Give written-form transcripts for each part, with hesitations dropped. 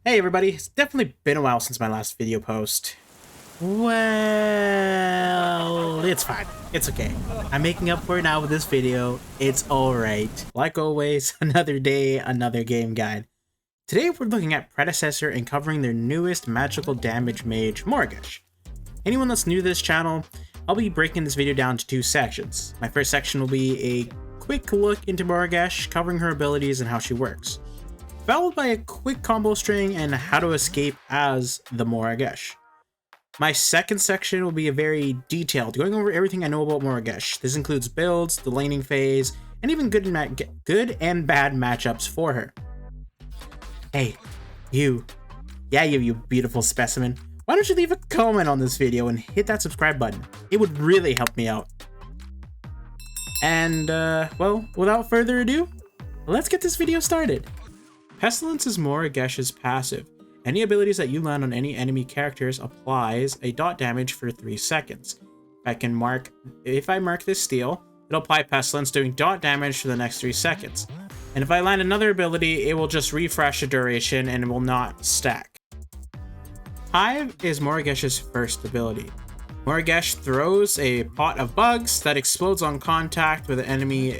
Hey everybody, it's definitely been a while since my last video post. Well, it's fine. It's okay. I'm making up for it now with this video. It's alright. Like always, another day, another game guide. Today we're looking at Predecessor and covering their newest magical damage mage, Morigesh. Anyone that's new to this channel, I'll be breaking this video down to two sections. My first section will be a quick look into Morigesh, covering her abilities and how she works, followed by a quick combo string and how to escape as the Morigesh. My second section will be a very detailed, going over everything I know about Morigesh. This includes builds, the laning phase, and even good and bad matchups for her. Hey, you beautiful specimen. Why don't you leave a comment on this video and hit that subscribe button? It would really help me out. And, well, without further ado, let's get this video started. Pestilence is Morigesh's passive. Any abilities that you land on any enemy characters applies a dot damage for 3 seconds. If I mark this steal, it'll apply Pestilence, doing dot damage for the next 3 seconds. And if I land another ability, it will just refresh the duration and it will not stack. Hive is Morigesh's first ability. Morigesh throws a pot of bugs that explodes on contact with an enemy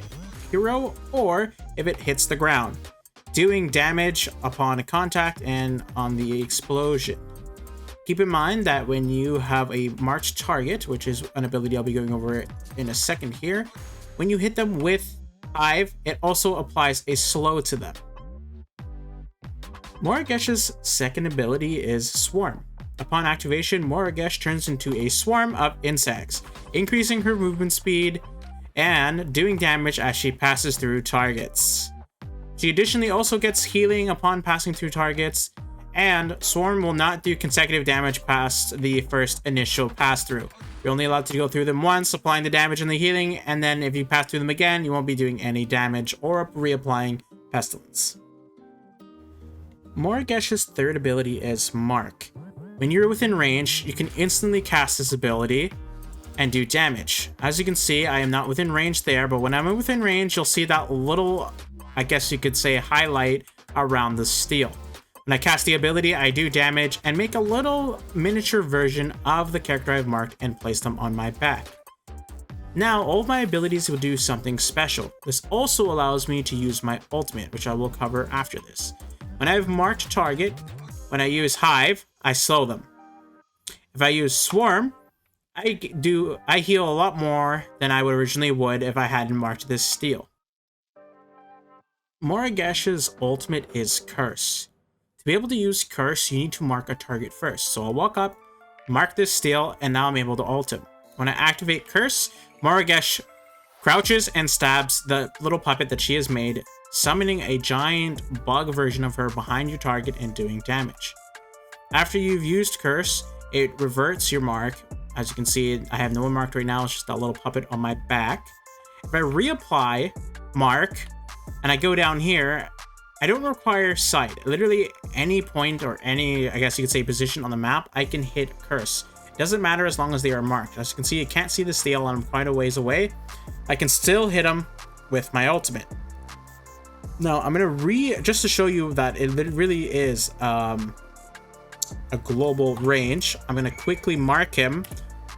hero or if it hits the ground, doing damage upon contact and on the explosion. Keep in mind that when you have a marked target, which is an ability I'll be going over in a second here, when you hit them with Hive, it also applies a slow to them. Morigesh's second ability is Swarm. Upon activation, Morigesh turns into a swarm of insects, increasing her movement speed and doing damage as she passes through targets. She additionally also gets healing upon passing through targets, and Swarm will not do consecutive damage past the first initial pass through. You're only allowed to go through them once, applying the damage and the healing, and then if you pass through them again, you won't be doing any damage or reapplying Pestilence. Morigesh's third ability is Mark. When you're within range, you can instantly cast this ability and do damage. As you can see, I am not within range there, but when I'm within range, you'll see that little, I guess you could say, highlight around the steal. When I cast the ability, I do damage and make a little miniature version of the character I've marked and place them on my back. Now, all of my abilities will do something special. This also allows me to use my ultimate, which I will cover after this. When I have marked a target, when I use Hive, I slow them. If I use Swarm, I heal a lot more than I originally would if I hadn't marked this steal. Morigesh's ultimate is Curse. To be able to use Curse, you need to mark a target first. So I'll walk up, mark this steal, and now I'm able to ult him. When I activate Curse, Morigesh crouches and stabs the little puppet that she has made, summoning a giant bug version of her behind your target and doing damage. After you've used Curse, it reverts your mark. As you can see, I have no one marked right now, it's just that little puppet on my back. If I reapply Mark, and I go down here, I don't require sight. Literally any point or any, I guess you could say, position on the map, I can hit Curse. It doesn't matter as long as they are marked. As you can see, I can't see the steal and I'm quite a ways away. I can still hit them with my ultimate. Now, I'm gonna just to show you that it really is a global range, I'm gonna quickly mark him,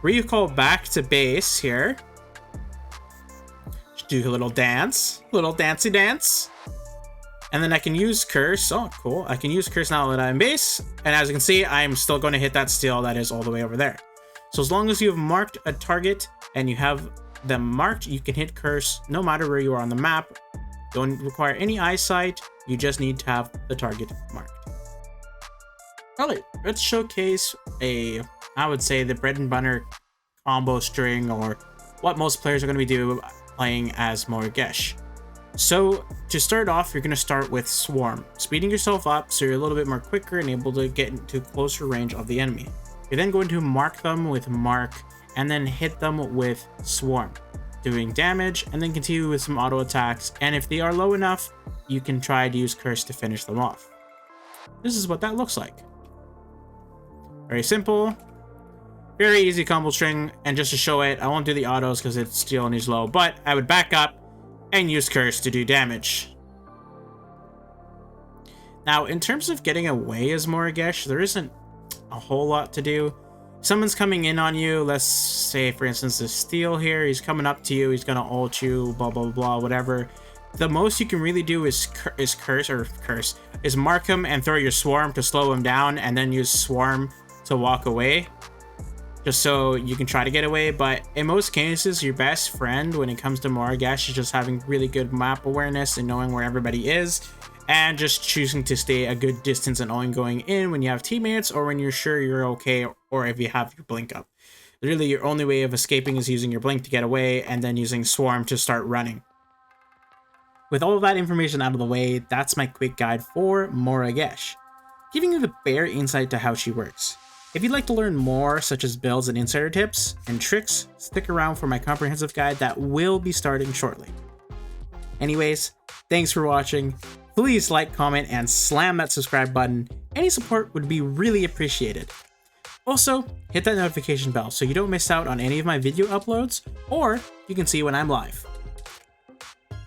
recall back to base here, do a little dance, little dancey dance, and then I can use Curse. Oh, cool. I can use Curse now that I'm base, and as you can see, I'm still going to hit that steal that is all the way over there. So as long as you have marked a target and you have them marked, you can hit Curse no matter where you are on the map. Don't require any eyesight, you just need to have the target marked. Alright, let's showcase I would say, the bread and butter combo string, or what most players are going to be playing as Morigesh. So, to start off, you're going to start with Swarm, speeding yourself up so you're a little bit more quicker and able to get into closer range of the enemy. You're then going to mark them with Mark, and then hit them with Swarm, doing damage, and then continue with some auto attacks, and if they are low enough, you can try to use Curse to finish them off. This is what that looks like. Very simple, very easy combo string, and just to show it, I won't do the autos because it's steal and he's low, but I would back up and use Curse to do damage. Now, in terms of getting away as Morigesh, there isn't a whole lot to do. Someone's coming in on you. Let's say, for instance, this Steel here. He's coming up to you. He's gonna ult you. Blah blah blah. Whatever. The most you can really do is mark him and throw your swarm to slow him down, and then use swarm to walk away, just so you can try to get away. But in most cases, your best friend when it comes to Morigesh is just having really good map awareness and knowing where everybody is, and just choosing to stay a good distance and only going in when you have teammates or when you're sure you're okay, or if you have your blink up. Really, your only way of escaping is using your blink to get away and then using swarm to start running. With all of that information out of the way, that's my quick guide for Morigesh, giving you the bare insight to how she works. If you'd like to learn more, such as builds and insider tips and tricks, stick around for my comprehensive guide that will be starting shortly. Anyways, thanks for watching. Please like, comment, and slam that subscribe button. Any support would be really appreciated. Also, hit that notification bell so you don't miss out on any of my video uploads, or you can see when I'm live.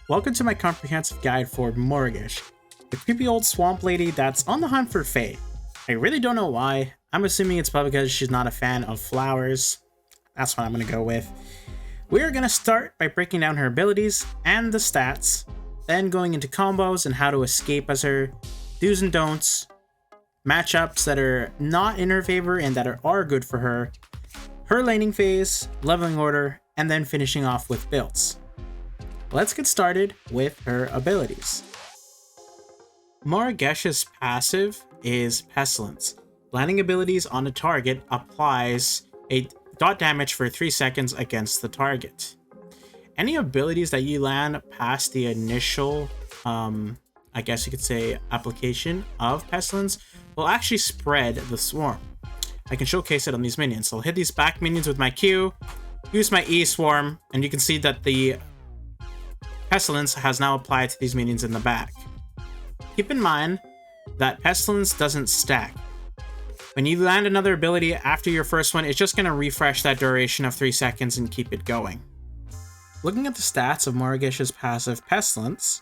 Welcome to my comprehensive guide for Morigesh, the creepy old swamp lady that's on the hunt for Fae. I really don't know why. I'm assuming it's probably because she's not a fan of flowers. That's what I'm going to go with. We're going to start by breaking down her abilities and the stats, then going into combos and how to escape as her, do's and don'ts, matchups that are not in her favor and that are good for her laning phase, leveling order, and then finishing off with builds. Let's get started with her abilities. Morigesh's passive is Pestilence. Landing abilities on a target applies a dot damage for 3 seconds against the target. Any abilities that you land past the initial, I guess you could say, application of Pestilence will actually spread the swarm. I can showcase it on these minions. So I'll hit these back minions with my Q, use my E swarm, and you can see that the Pestilence has now applied to these minions in the back. Keep in mind that Pestilence doesn't stack. When you land another ability after your first one, it's just going to refresh that duration of 3 seconds and keep it going. Looking at the stats of Morigesh's passive Pestilence,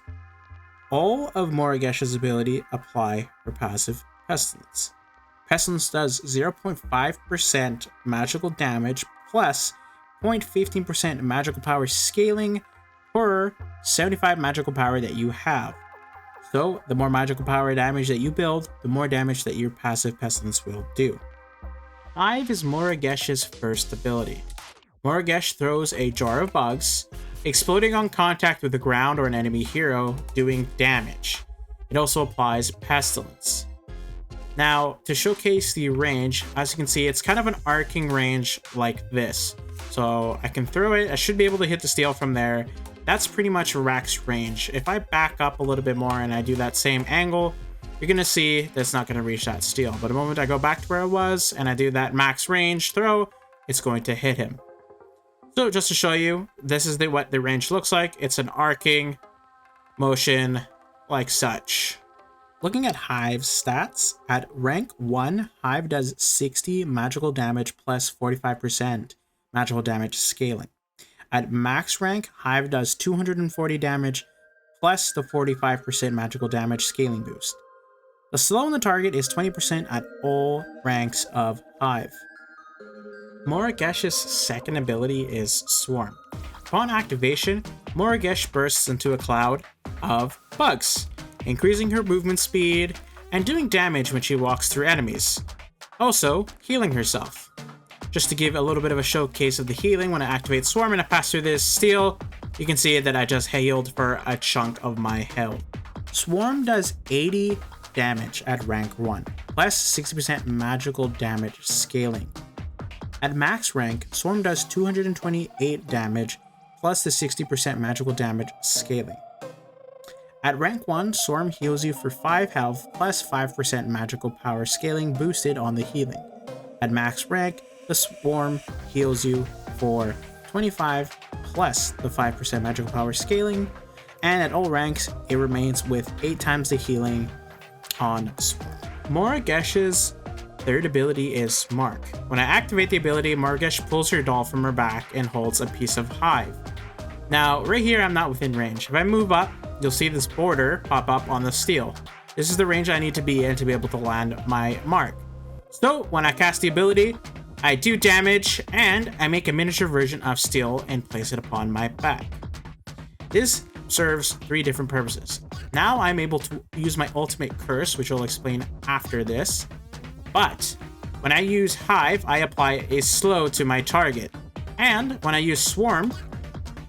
all of Morigesh's ability apply her passive Pestilence. Pestilence does 0.5% magical damage plus 0.15% magical power scaling per 75 magical power that you have. So the more magical power damage that you build, the more damage that your passive Pestilence will do. Hive is Morigesh's first ability. Morigesh throws a jar of bugs, exploding on contact with the ground or an enemy hero, doing damage. It also applies Pestilence. Now, to showcase the range, as you can see, it's kind of an arcing range like this. So I can throw it, I should be able to hit the steel from there. That's pretty much Rack's range. If I back up a little bit more and I do that same angle, you're going to see that's not going to reach that steel. But the moment I go back to where I was and I do that max range throw, it's going to hit him. So just to show you, this is what the range looks like. It's an arcing motion like such. Looking at Hive's stats, at rank 1, Hive does 60 magical damage plus 45% magical damage scaling. At max rank, Hive does 240 damage plus the 45% magical damage scaling boost. The slow on the target is 20% at all ranks of Hive. Morigesh's second ability is Swarm. Upon activation, Morigesh bursts into a cloud of bugs, increasing her movement speed and doing damage when she walks through enemies. Also, healing herself. Just to give a little bit of a showcase of the healing, when I activate Swarm and I pass through this steel, you can see that I just healed for a chunk of my health. Swarm does 80 damage at rank 1, plus 60% magical damage scaling. At max rank, Swarm does 228 damage, plus the 60% magical damage scaling. At rank 1, Swarm heals you for 5 health, plus 5% magical power scaling boosted on the healing. At max rank, the Swarm heals you for 25 plus the 5% magical power scaling, and at all ranks, it remains with 8 times the healing on Swarm. Morigesh's third ability is Mark. When I activate the ability, Morigesh pulls her doll from her back and holds a piece of Hive. Now, right here, I'm not within range. If I move up, you'll see this border pop up on the steel. This is the range I need to be in to be able to land my mark. So when I cast the ability, I do damage and I make a miniature version of steel and place it upon my back. This serves 3 different purposes. Now I'm able to use my ultimate curse, which I'll explain after this. But when I use Hive, I apply a slow to my target. And when I use Swarm,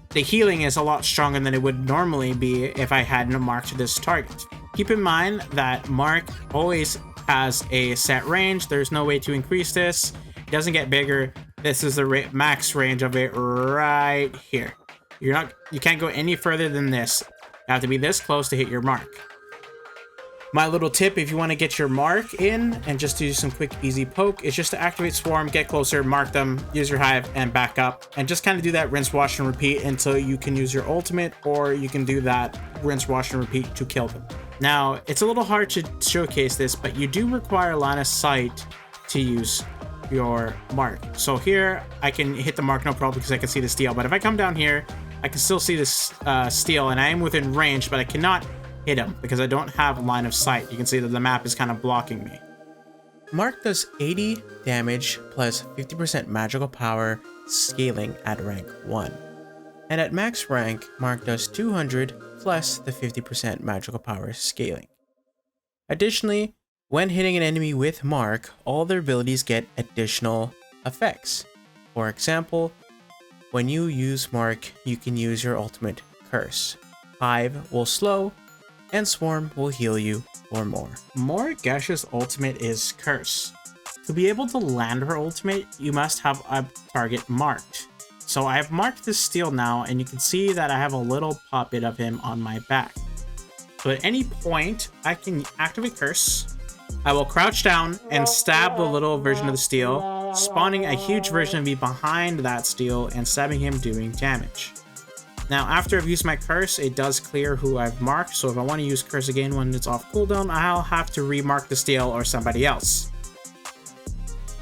the healing is a lot stronger than it would normally be if I hadn't marked this target. Keep in mind that Mark always has a set range. There's no way to increase this. It doesn't get bigger. This is the max range of it right here. You can't go any further than this. You have to be this close to hit your mark. My little tip, if you want to get your mark in and just do some quick easy poke, is just to activate Swarm, get closer, mark them, use your Hive, and back up. And just kind of do that rinse, wash, and repeat until you can use your ultimate, or you can do that rinse, wash, and repeat to kill them. Now, it's a little hard to showcase this, but you do require line of sight to use your mark. So here, I can hit the mark no problem because I can see the steel. But if I come down here, I can still see this steel, and I am within range, but I cannot hit him because I don't have line of sight. You can see that the map is kind of blocking me. Mark does 80 damage plus 50% magical power scaling at rank 1. And at max rank, Mark does 200 plus the 50% magical power scaling. Additionally, when hitting an enemy with Mark, all their abilities get additional effects. For example, when you use Mark, you can use your ultimate curse. Hive will slow, and Swarm will heal you or more. Morigesh's ultimate is Curse. To be able to land her ultimate, you must have a target marked. So I have marked this steel now, and you can see that I have a little puppet of him on my back. So at any point, I can activate Curse. I will crouch down and stab the little version of the steel, spawning a huge version of me behind that steel and stabbing him, doing damage. Now, after I've used my curse, it does clear who I've marked, so if I want to use curse again when it's off cooldown, I'll have to remark the steel or somebody else.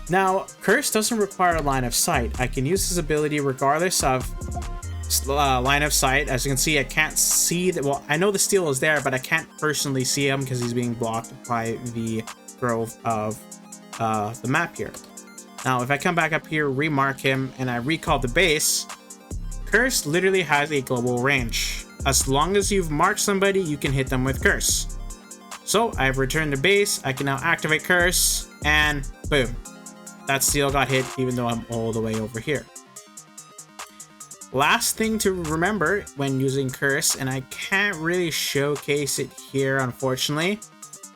Now, curse doesn't require a line of sight. I can use this ability regardless of line of sight. As you can see, I can't see that. Well, I know the steel is there, but I can't personally see him because he's being blocked by the grove of the map here. Now, if I come back up here, remark him, and I recall the base, Curse literally has a global range. As long as you've marked somebody, you can hit them with Curse. So I've returned to base, I can now activate Curse, and boom. That steel got hit even though I'm all the way over here. Last thing to remember when using Curse, and I can't really showcase it here unfortunately,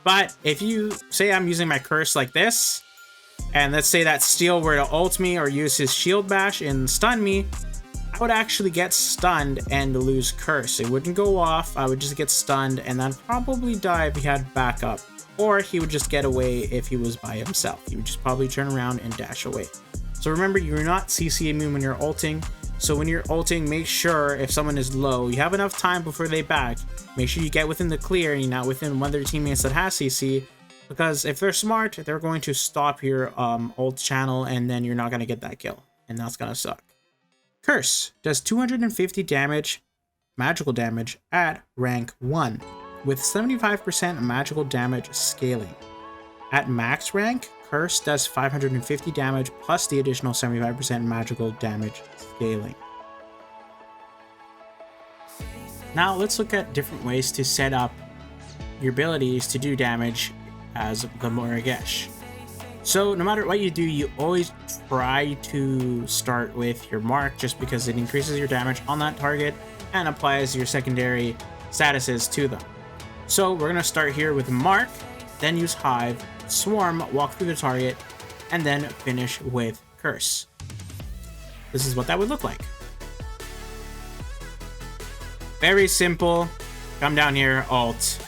but if you say I'm using my Curse like this, and let's say that steel were to ult me or use his shield bash and stun me, I would actually get stunned and lose Curse. It wouldn't go off, I would just get stunned and then probably die if he had backup. Or he would just get away if he was by himself. He would just probably turn around and dash away. So remember, you're not CC immune when you're ulting. So when you're ulting, make sure if someone is low, you have enough time before they back. Make sure you get within the clear and you're not within one of their teammates that has CC. Because if they're smart, they're going to stop your ult channel and then you're not going to get that kill. And that's going to suck. Curse does 250 damage, magical damage at rank 1, with 75% magical damage scaling. At max rank, Curse does 550 damage plus the additional 75% magical damage scaling. Now let's look at different ways to set up your abilities to do damage as the Morigesh. So no matter what you do, you always try to start with your mark just because it increases your damage on that target and applies your secondary statuses to them. So we're going to start here with mark, then use hive, swarm, walk through the target, and then finish with curse. This is what that would look like. Very simple. Come down here, alt.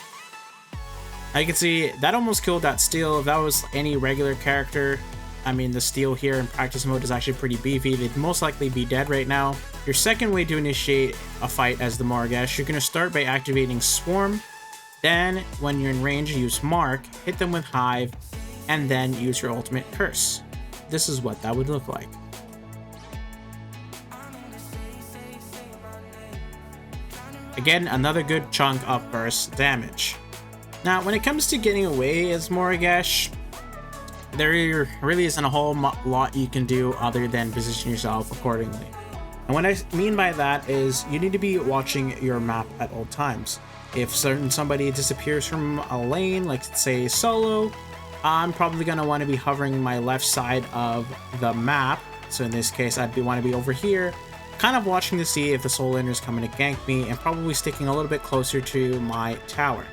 Now you can see that almost killed that steel. If that was any regular character, I mean the steel here in practice mode is actually pretty beefy. They'd most likely be dead right now. Your second way to initiate a fight as the Morigesh, you're going to start by activating swarm. Then when you're in range, use mark, hit them with hive, and then use your ultimate curse. This is what that would look like. Again, another good chunk of burst damage. Now, when it comes to getting away as Morigesh, there really isn't a whole lot you can do other than position yourself accordingly. And what I mean by that is you need to be watching your map at all times. If somebody disappears from a lane, like say solo, I'm probably going to want to be hovering my left side of the map. So in this case, I'd want to be over here, kind of watching to see if the solo laner is coming to gank me, and probably sticking a little bit closer to my tower.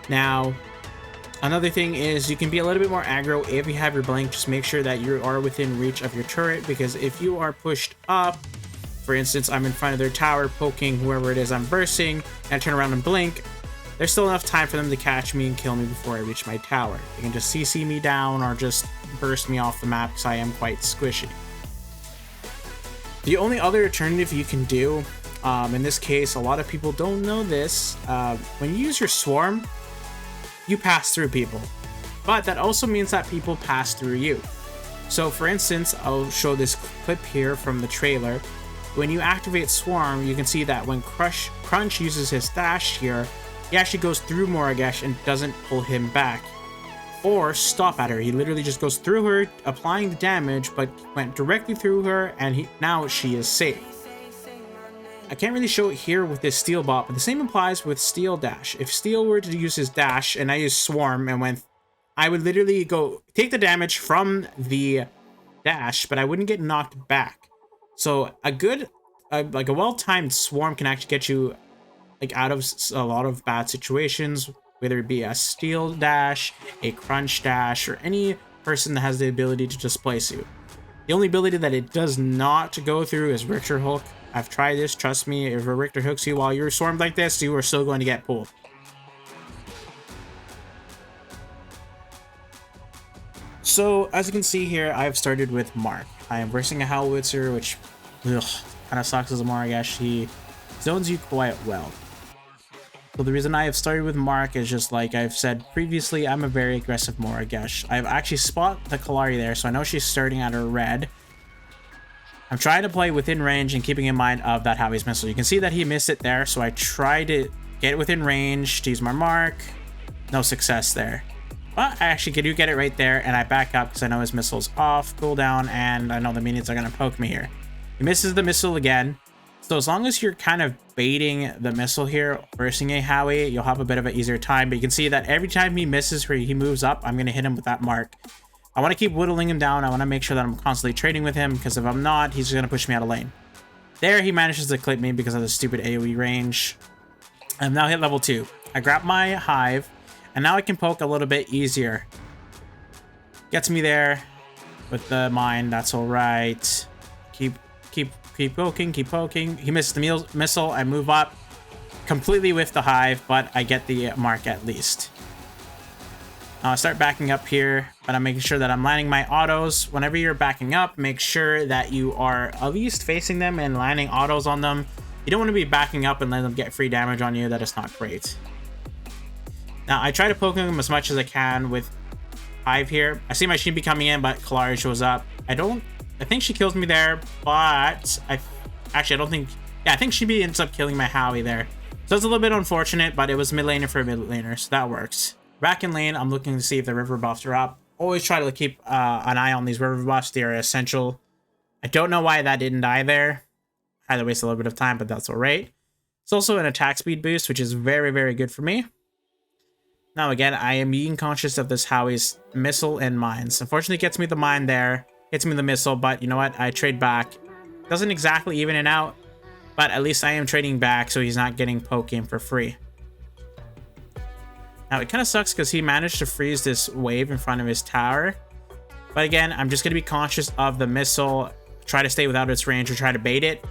Now, another thing is you can be a little bit more aggro if you have your blink. Just make sure that you are within reach of your turret, because if you are pushed up, for instance, I'm in front of their tower poking whoever it is I'm bursting, and I turn around and blink, there's still enough time for them to catch me and kill me before I reach my tower. They can just CC me down or just burst me off the map because I am quite squishy. The only other alternative you can do, in this case, a lot of people don't know this, when you use your swarm, you pass through people, but that also means that people pass through you. So for instance, I'll show this clip here from the trailer. When you activate Swarm, you can see that when Crunch uses his dash here, he actually goes through Morigesh and doesn't pull him back or stop at her. He literally just goes through her, applying the damage, but went directly through her, and now she is safe. I can't really show it here with this Steel bot, but the same applies with Steel dash. If Steel were to use his dash and I use Swarm and I would literally go take the damage from the dash, but I wouldn't get knocked back. So a good, like a well-timed Swarm can actually get you like out of a lot of bad situations, whether it be a Steel dash, a Crunch dash, or any person that has the ability to displace you. The only ability that it does not go through is Richter Hook. I've tried this, trust me, if a Richter hooks you while you're swarmed like this, you are still going to get pulled. So, as you can see here, I've started with Mark. I am versing a Howitzer, which kind of sucks as a Morigesh. He zones you quite well. So the reason I have started with Mark is just like I've said previously, I'm a very aggressive Morigesh. I've actually spot the Kalari there, so I know she's starting at her red. I'm trying to play within range and keeping in mind of that Howie's missile. You can see that he missed it there, so I try to get it within range to use my Mark. No success there. But I actually do get it right there, and I back up because I know his missile's off, cooldown, and I know the minions are going to poke me here. He misses the missile again. So as long as you're kind of baiting the missile here, versing a Howie, you'll have a bit of an easier time. But you can see that every time he misses where he moves up, I'm going to hit him with that Mark. I want to keep whittling him down. I want to make sure that I'm constantly trading with him, because if I'm not, he's going to push me out of lane. There, he manages to clip me because of the stupid AoE range. I'm now hit level 2. I grab my Hive, and now I can poke a little bit easier. Gets me there with the mine. That's all right. Keep poking, keep poking. He misses the missile. I move up completely with the Hive, but I get the Mark at least. I'll start backing up here, but I'm making sure that I'm landing my autos. Whenever you're backing up, make sure that you are at least facing them and landing autos on them. You don't want to be backing up and letting them get free damage on you. That is not great. Now, I try to poke them as much as I can with Hive here. I see my Shinbi coming in, but Kalari shows up. I think she kills me there, but I don't think... Yeah, I think Shinbi ends up killing my Howie there. So it's a little bit unfortunate, but it was mid laner for a mid laner, so that works. Back in lane, I'm looking to see if the river buffs are up. Always try to keep an eye on these river buffs. They are essential. I don't know why that didn't die there. I had to waste a little bit of time, but that's all right. It's also an attack speed boost, which is very, very good for me. Now, again, I am being conscious of this Howie's missile and mines. Unfortunately, it gets me the mine there. Hits me the missile, but you know what? I trade back. Doesn't exactly even it out, but at least I am trading back, so he's not getting poked in for free. Now, it kind of sucks because he managed to freeze this wave in front of his tower. But again, I'm just going to be conscious of the missile, try to stay without its range or try to bait it.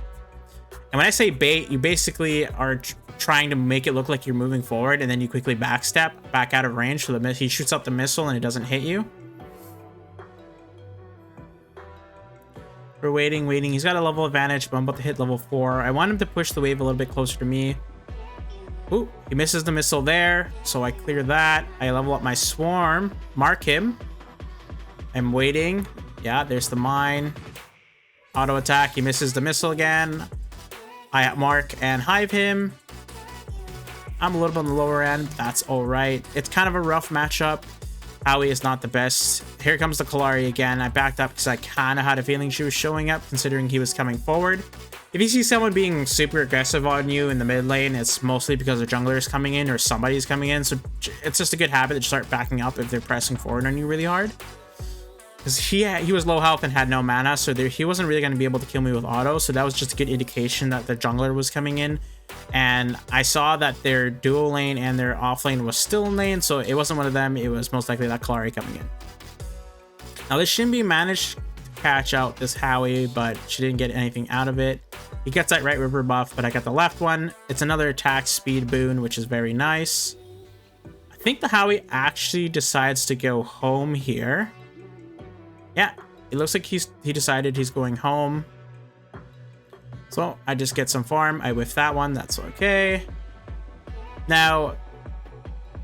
And when I say bait, you basically are trying to make it look like you're moving forward, and then you quickly backstep back out of range so he shoots up the missile and it doesn't hit you. We're waiting. He's got a level advantage, but I'm about to hit level 4. I want him to push the wave a little bit closer to me. Ooh, he misses the missile there, so I clear that. I level up my swarm, mark him. I'm waiting. Yeah, there's the mine. Auto attack, he misses the missile again. I mark and hive him. I'm a little bit on the lower end. That's all right. It's kind of a rough matchup. Howie is not the best. Here comes the Kallari again. I backed up because I kind of had a feeling she was showing up, considering he was coming forward. If you see someone being super aggressive on you in the mid lane, it's mostly because a jungler is coming in or somebody's coming in. So it's just a good habit to start backing up if they're pressing forward on you really hard. Because he was low health and had no mana, so he wasn't really going to be able to kill me with auto. So that was just a good indication that the jungler was coming in. And I saw that their dual lane and their off lane was still in lane, so it wasn't one of them. It was most likely that Kallari coming in. Now this Shinbi managed to catch out this Howie, but she didn't get anything out of it. He gets that right river buff, but I got the left one. It's another attack speed boon, which is very nice. I think the Howie actually decides to go home here. Yeah, it looks like he decided he's going home. So I just get some farm. I whiff that one. That's okay. Now,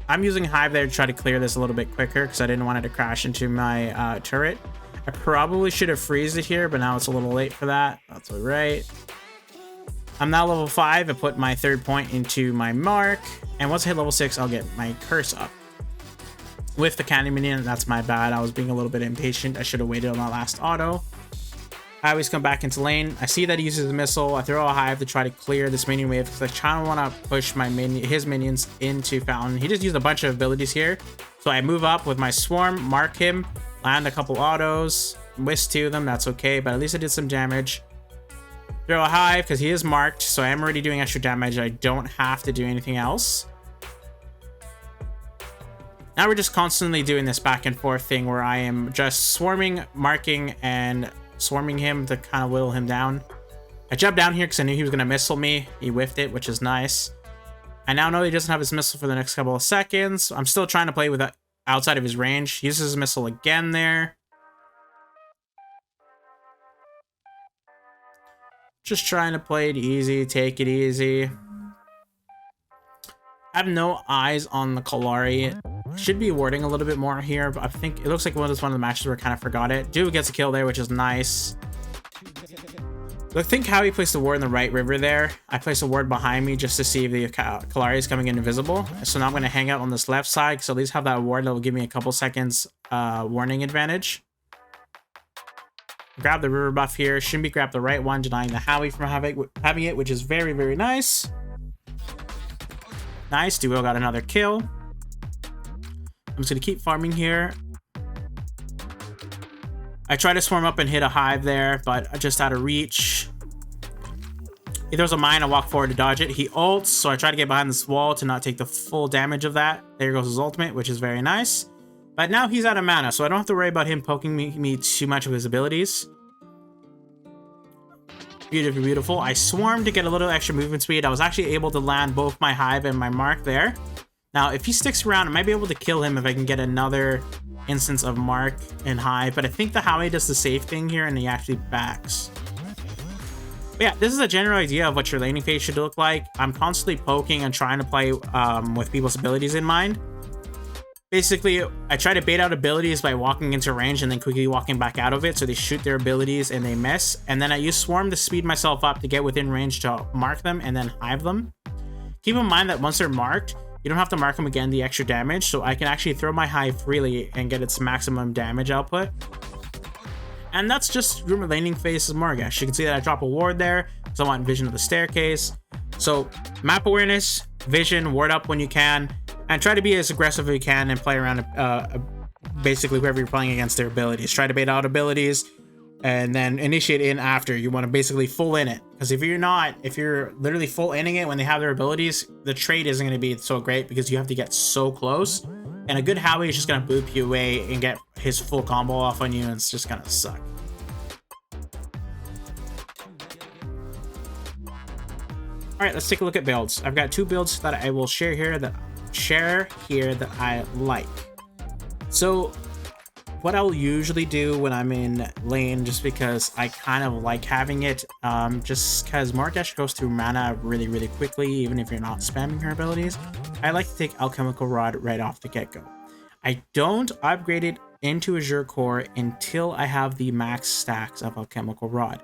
I'm using Hive there to try to clear this a little bit quicker because I didn't want it to crash into my turret. I probably should have freezed it here, but now it's a little late for that. That's all right. I'm now level 5. I put my third point into my mark. And once I hit level 6, I'll get my curse up. With the candy minion, that's my bad. I was being a little bit impatient. I should have waited on that last auto. I always come back into lane. I see that he uses a missile. I throw a Hive to try to clear this minion wave because I try to want to push his minions into Fountain. He just used a bunch of abilities here. So I move up with my swarm, mark him, land a couple autos, whisk 2 of them. That's okay, but at least I did some damage. Throw a Hive because he is marked, so I am already doing extra damage. I don't have to do anything else. Now we're just constantly doing this back and forth thing where I am just swarming, marking, and swarming him to kind of whittle him down. I jumped down here because I knew he was going to missile me. He whiffed it, which is nice. I now know he doesn't have his missile for the next couple of seconds. I'm still trying to play with that outside of his range. He uses his missile again there. Just trying to play it easy, take it easy. I have no eyes on the Kallari. Should be warding a little bit more here, but I think it looks like one of the matches where I kind of forgot it. Dude gets a kill there, which is nice. I think Howie placed the ward in the right river there. I placed a ward behind me just to see if the Kallari is coming in invisible. So now I'm going to hang out on this left side, so at least have that ward that will give me a couple seconds warning advantage. Grab the river buff here. Shouldn't grab the right one, denying the Howie from having it, which is very, very nice. Nice. Duo got another kill. I'm just going to keep farming here. I try to swarm up and hit a Hive there, but just out of reach. He throws a mine, I walk forward to dodge it. He ults, so I try to get behind this wall to not take the full damage of that. There goes his ultimate, which is very nice. But now he's out of mana, so I don't have to worry about him poking me too much of his abilities. Beautiful, beautiful. I swarmed to get a little extra movement speed. I was actually able to land both my Hive and my mark there. Now, if he sticks around, I might be able to kill him if I can get another instance of mark and Hive. But I think the Howie does the safe thing here, and he actually backs. But yeah, this is a general idea of what your laning phase should look like. I'm constantly poking and trying to play with people's abilities in mind. Basically, I try to bait out abilities by walking into range and then quickly walking back out of it, so they shoot their abilities and they miss. And then I use Swarm to speed myself up to get within range to mark them and then Hive them. Keep in mind that once they're marked, you don't have to mark them again the extra damage, so I can actually throw my Hive freely and get its maximum damage output. And that's just Rumor Laning Phase of Morigesh. You can see that I drop a ward there, because I want Vision of the Staircase. So, map awareness, vision, ward up when you can, and try to be as aggressive as you can and play around basically whoever you're playing against their abilities. Try to bait out abilities, and then initiate in after. You want to basically full in it. Because if you're literally full inning it when they have their abilities, the trade isn't going to be so great because you have to get so close. And a good Howie is just going to boop you away and get his full combo off on you, and it's just going to suck. Alright, let's take a look at builds. I've got 2 builds that I will share here that I like. So, what I'll usually do when I'm in lane, just because I kind of like having it, just because Morigesh goes through mana really, really quickly, even if you're not spamming her abilities, I like to take Alchemical Rod right off the get-go. I don't upgrade it into Azure Core until I have the max stacks of Alchemical Rod.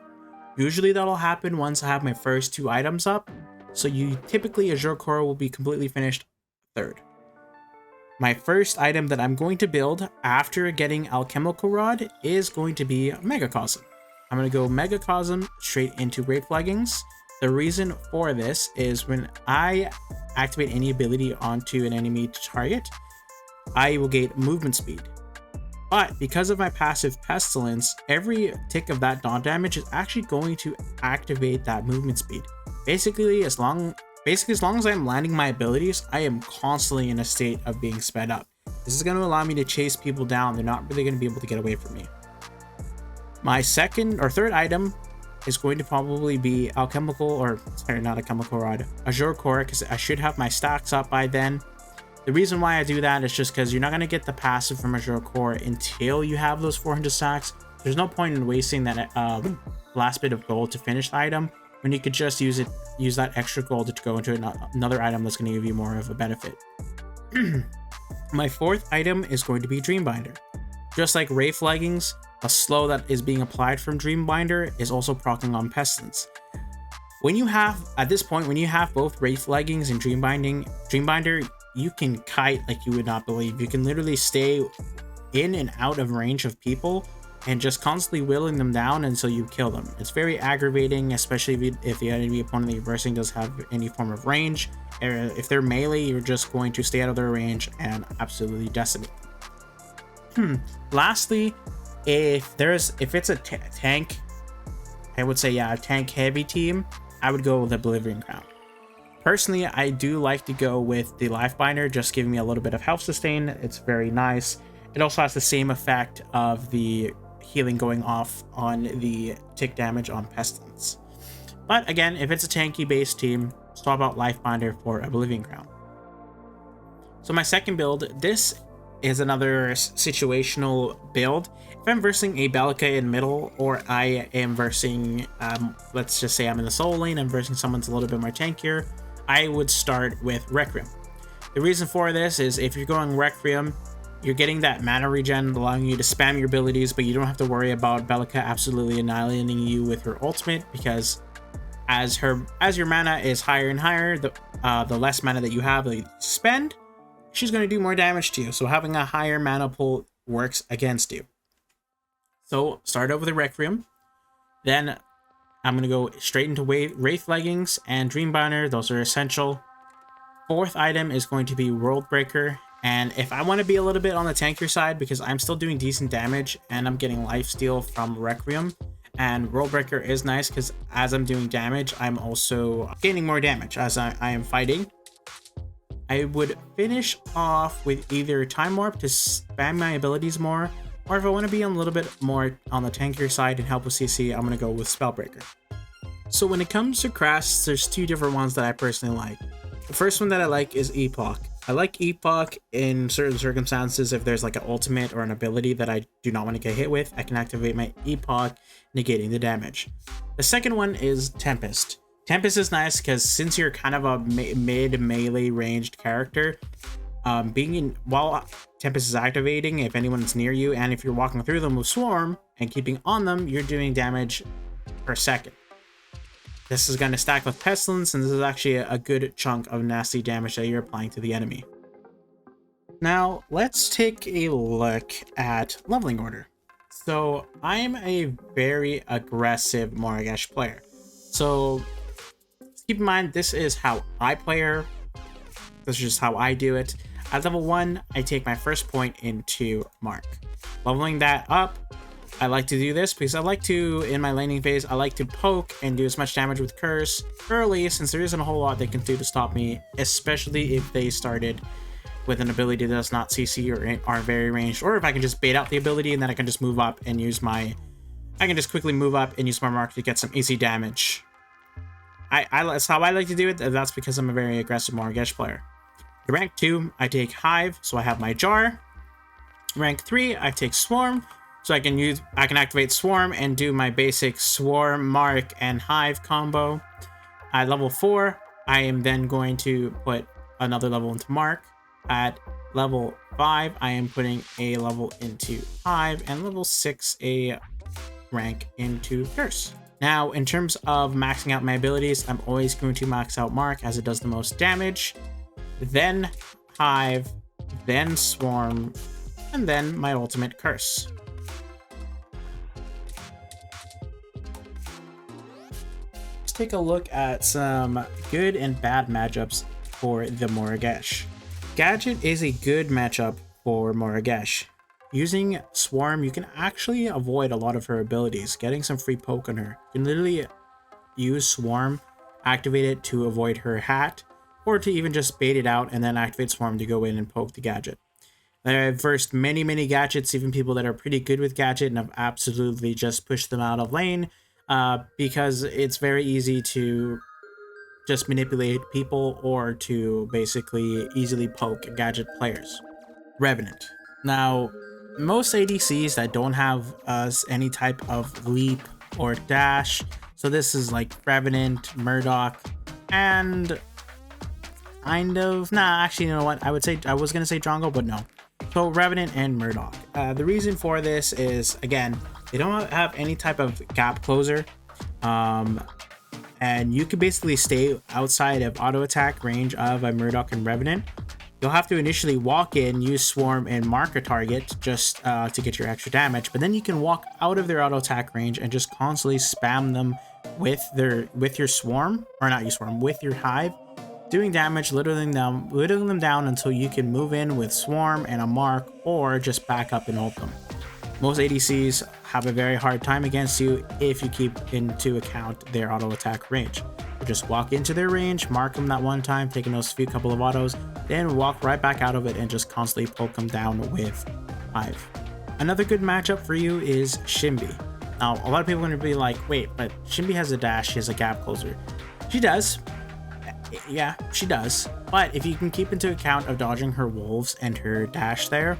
Usually that'll happen once I have my first 2 items up, So you typically Azure Core will be completely finished third. My first item that I'm going to build after getting Alchemical Rod is going to be Megacosm. I'm going to go Megacosm straight into Wraith Leggings. The reason for this is when I activate any ability onto an enemy target, I will gain movement speed. But because of my passive Pestilence, every tick of that dot damage is actually going to activate that movement speed. Basically, as long as I'm landing my abilities, I am constantly in a state of being sped up. This is going to allow me to chase people down. They're not really going to be able to get away from me. My second or third item is going to probably be not Alchemical Rod, Azure Core, because I should have my stacks up by then. The reason why I do that is just because you're not going to get the passive from Azure Core until you have those 400 stacks. There's no point in wasting that last bit of gold to finish the item when you could just use that extra gold to go into another item that's going to give you more of a benefit. My fourth item is going to be Dreambinder. Just like Wraith Leggings, a slow that is being applied from Dreambinder is also proccing on Pestilence. At this point, when you have both Wraith Leggings and Dreambinder, you can kite like you would not believe. You can literally stay in and out of range of people and just constantly whittling them down until you kill them. It's very aggravating, especially if the enemy opponent that you're versing does have any form of range. If they're melee, you're just going to stay out of their range and absolutely decimate them. Lastly, if it's a tank, I would say a tank heavy team, I would go with Oblivion Crown. Personally, I do like to go with the Life Binder, just giving me a little bit of health sustain. It's very nice. It also has the same effect of the healing going off on the tick damage on Pestilence. But again, if it's a tanky based team, swap out Life Binder for Oblivion Crown. So my second build, this is another situational build. If I'm versing a Belka in middle, or I am versing, let's just say I'm in the soul lane, I'm versing someone's a little bit more tankier, I would start with Requiem. The reason for this is if you're going Requiem, you're getting that mana regen, allowing you to spam your abilities, but you don't have to worry about Belka absolutely annihilating you with her ultimate, because as your mana is higher and higher, the less mana that you have that you spend, she's going to do more damage to you. So having a higher mana pool works against you. So start over the Requiem. Then I'm going to go straight into Wraith Leggings and Dreambinder. Those are essential. Fourth item is going to be World Breaker. And if I want to be a little bit on the tankier side, because I'm still doing decent damage and I'm getting lifesteal from Requiem, and World Breaker is nice because as I'm doing damage, I'm also gaining more damage as I am fighting. I would finish off with either Time Warp to spam my abilities more, or if I want to be a little bit more on the tankier side and help with CC, I'm going to go with Spellbreaker. So when it comes to crafts, there's two different ones that I personally like. The first one that I like is Epoch. I like Epoch in certain circumstances. If there's like an ultimate or an ability that I do not want to get hit with, I can activate my Epoch, negating the damage. The second one is Tempest. Tempest is nice because since you're kind of a mid melee ranged character, while Tempest is activating, if anyone's near you and if you're walking through them with Swarm and keeping on them, you're doing damage per second. This is going to stack with Pestilence, and this is actually a good chunk of nasty damage that you're applying to the enemy. Now, let's take a look at leveling order. So, I'm a very aggressive Morigesh player. So, keep in mind, this is how I play her. This is just how I do it. At level 1, I take my first point into Mark. Leveling that up, I like to do this because I like to, in my laning phase, I like to poke and do as much damage with Curse early, since there isn't a whole lot they can do to stop me, especially if they started with an ability that does not CC or are very ranged, or if I can just bait out the ability and then I can just move up and I can just quickly move up and use my Mark to get some easy damage. That's how I like to do it. That's because I'm a very aggressive Morigesh player. Rank 2, I take Hive, so I have my Jar. Rank 3, I take Swarm, so I can activate Swarm and do my basic Swarm, Mark, and Hive combo. At level 4, I am then going to put another level into Mark. At level 5, I am putting a level into Hive, and level 6, a rank into Curse. Now, in terms of maxing out my abilities, I'm always going to max out Mark as it does the most damage, then Hive, then Swarm, and then my ultimate Curse. Let's take a look at some good and bad matchups for the Morigesh. Gadget is a good matchup for Morigesh. Using Swarm, you can actually avoid a lot of her abilities, getting some free poke on her. You can literally use Swarm, activate it to avoid her hat, or to even just bait it out and then activate Swarm to go in and poke the Gadget. I've versed many Gadgets, even people that are pretty good with Gadget, and I've absolutely just pushed them out of lane because it's very easy to just manipulate people or to basically easily poke Gadget players. Revenant. Now, most ADCs that don't have any type of leap or dash, so this is like Revenant, Murdoch, and kind of, actually, you know what, I was gonna say Drongo, but no. So Revenant and Murdoch. The reason for this is, again, they don't have any type of gap closer, and you can basically stay outside of auto attack range of a Murdoch and Revenant. You'll have to initially walk in, use Swarm, and mark a target just to get your extra damage, but then you can walk out of their auto attack range and just constantly spam them with your Swarm, or not your Swarm, with your Hive, doing damage, littling them down until you can move in with Swarm and a mark, or just back up and ult them. Most ADCs have a very hard time against you if you keep into account their auto attack range. So just walk into their range, mark them that one time, taking those couple of autos, then walk right back out of it and just constantly poke them down with Hive. Another good matchup for you is Shinbi. Now, a lot of people are going to be like, wait, but Shinbi has a dash, she has a gap closer. She does. Yeah, she does. But if you can keep into account of dodging her wolves and her dash there,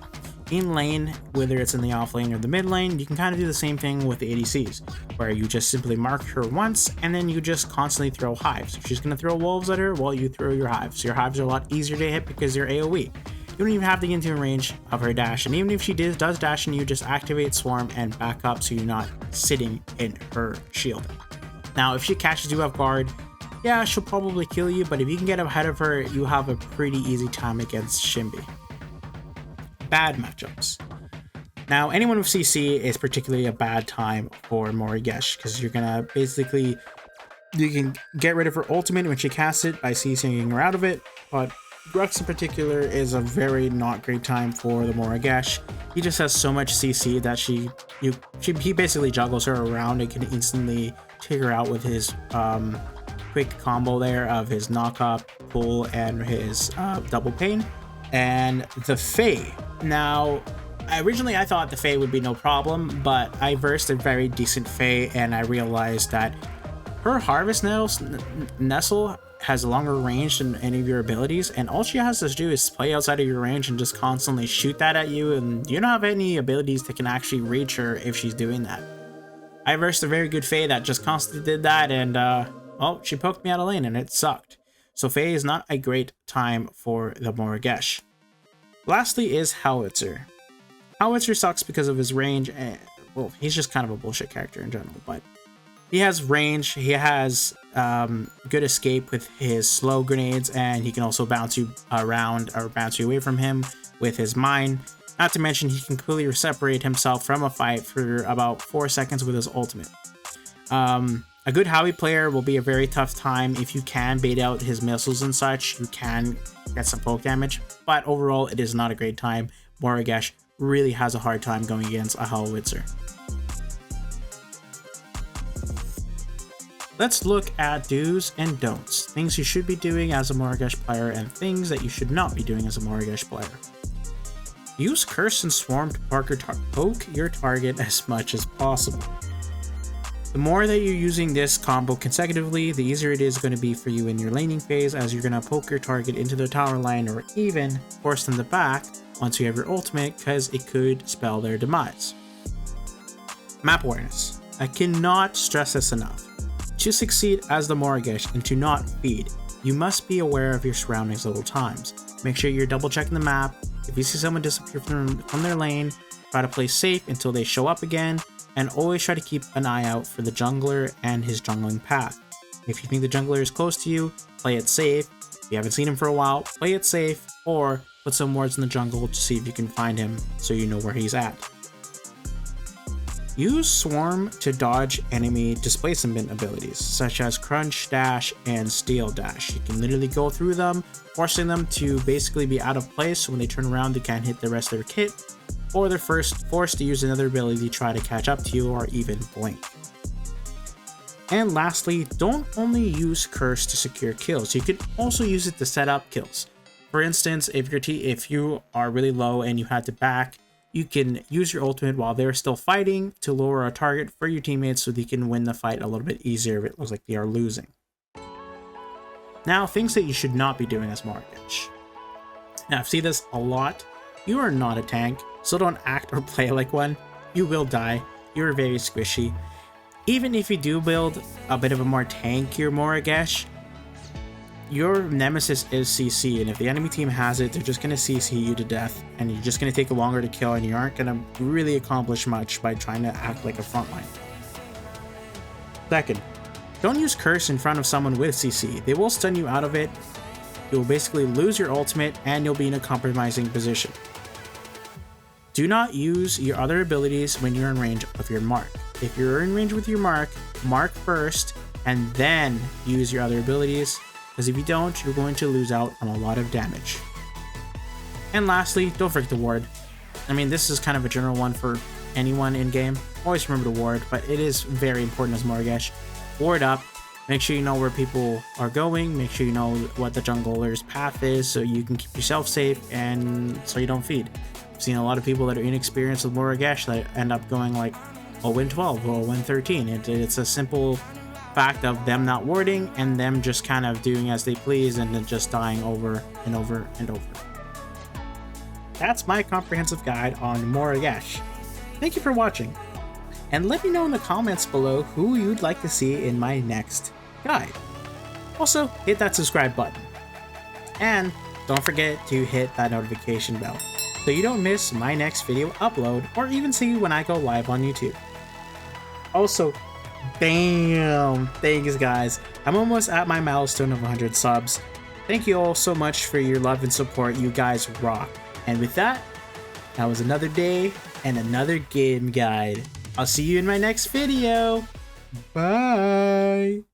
in lane, whether it's in the off lane or the mid lane, you can kind of do the same thing with the ADCs, where you just simply mark her once and then you just constantly throw hives. If she's going to throw wolves at her, well, you throw your hives. Your hives are a lot easier to hit because they're AoE. You don't even have to get into range of her dash, and even if she does dash and you just activate Swarm and back up so you're not sitting in her shield. Now, if she catches you off guard, yeah, she'll probably kill you, but if you can get ahead of her, you have a pretty easy time against Shinbi. Bad matchups. Now, anyone with CC is particularly a bad time for Morigesh, because you're gonna basically, you can get rid of her ultimate when she casts it by CCing her out of it, but Grux in particular is a very not great time for the Morigesh. He just has so much CC that he basically juggles her around and can instantly take her out with his quick combo there of his knockup, pull, and his double pain. And the Fae. Now, originally I thought the Fae would be no problem, but I versed a very decent Fae and I realized that her Harvest Nestle has a longer range than any of your abilities, and all she has to do is play outside of your range and just constantly shoot that at you, and you don't have any abilities that can actually reach her if she's doing that. I versed a very good Fae that just constantly did that, and well, she poked me out of lane and it sucked. So Fae is not a great time for the Morigesh. Lastly is Howitzer. Howitzer sucks because of his range, and well, he's just kind of a bullshit character in general, but he has range, he has good escape with his slow grenades, and he can also bounce you around or bounce you away from him with his mine. Not to mention he can completely separate himself from a fight for about 4 seconds with his ultimate. A good Howie player will be a very tough time. If you can bait out his missiles and such, you can get some poke damage, but overall it is not a great time. Morigesh really has a hard time going against a Howitzer. Let's look at do's and don'ts, things you should be doing as a Morigesh player and things that you should not be doing as a Morigesh player. Use Curse and Swarm to poke your target as much as possible. The more that you're using this combo consecutively, the easier it is going to be for you in your laning phase, as you're going to poke your target into the tower line or even force them to back once you have your ultimate, because it could spell their demise. Map awareness. I cannot stress this enough. To succeed as the Morigesh and to not feed, you must be aware of your surroundings at all times. Make sure you're double checking the map. If you see someone disappear from their lane, try to play safe until they show up again. and always try to keep an eye out for the jungler and his jungling path. If you think the jungler is close to you, play it safe. If you haven't seen him for a while, play it safe, or put some wards in the jungle to see if you can find him so you know where he's at. Use Swarm to dodge enemy displacement abilities, such as Crunch Dash and Steal Dash. You can literally go through them, forcing them to basically be out of place. So when they turn around, they can't hit the rest of their kit, or they're forced to use another ability to try to catch up to you or even blink. And lastly, don't only use Curse to secure kills, you can also use it to set up kills. For instance, if you are really low and you had to back, you can use your ultimate while they're still fighting to lower a target for your teammates so they can win the fight a little bit easier if it looks like they are losing. Now, things that you should not be doing as Morigesh. Now, I've seen this a lot. You are not a tank, so don't act or play like one. You will die. You are very squishy. Even if you do build a bit of a more tankier Morigesh, your nemesis is CC, and if the enemy team has it, they're just going to CC you to death, and you're just going to take longer to kill, and you aren't going to really accomplish much by trying to act like a frontline. Second, don't use Curse in front of someone with CC. They will stun you out of it, you will basically lose your ultimate, and you'll be in a compromising position. Do not use your other abilities when you're in range of your mark. If you're in range with your mark first, and then use your other abilities, because if you don't, you're going to lose out on a lot of damage. And lastly, don't forget the ward. I mean, this is kind of a general one for anyone in game. Always remember to ward, but it is very important as Morigesh. Ward up, make sure you know where people are going, make sure you know what the jungler's path is so you can keep yourself safe and so you don't feed. I've seen a lot of people that are inexperienced with Morigesh that end up going like 0-12 or 0-13. It's a simple fact of them not warding and them just kind of doing as they please and then just dying over and over and over. That's my comprehensive guide on Morigesh. Thank you for watching, and let me know in the comments below who you'd like to see in my next guide. Also, hit that subscribe button, and don't forget to hit that notification bell so you don't miss my next video upload or even see when I go live on YouTube. Also, bam! Thanks guys, I'm almost at my milestone of 100 subs. Thank you all so much for your love and support, you guys rock. And with that was another day and another game guide. I'll see you in my next video. Bye!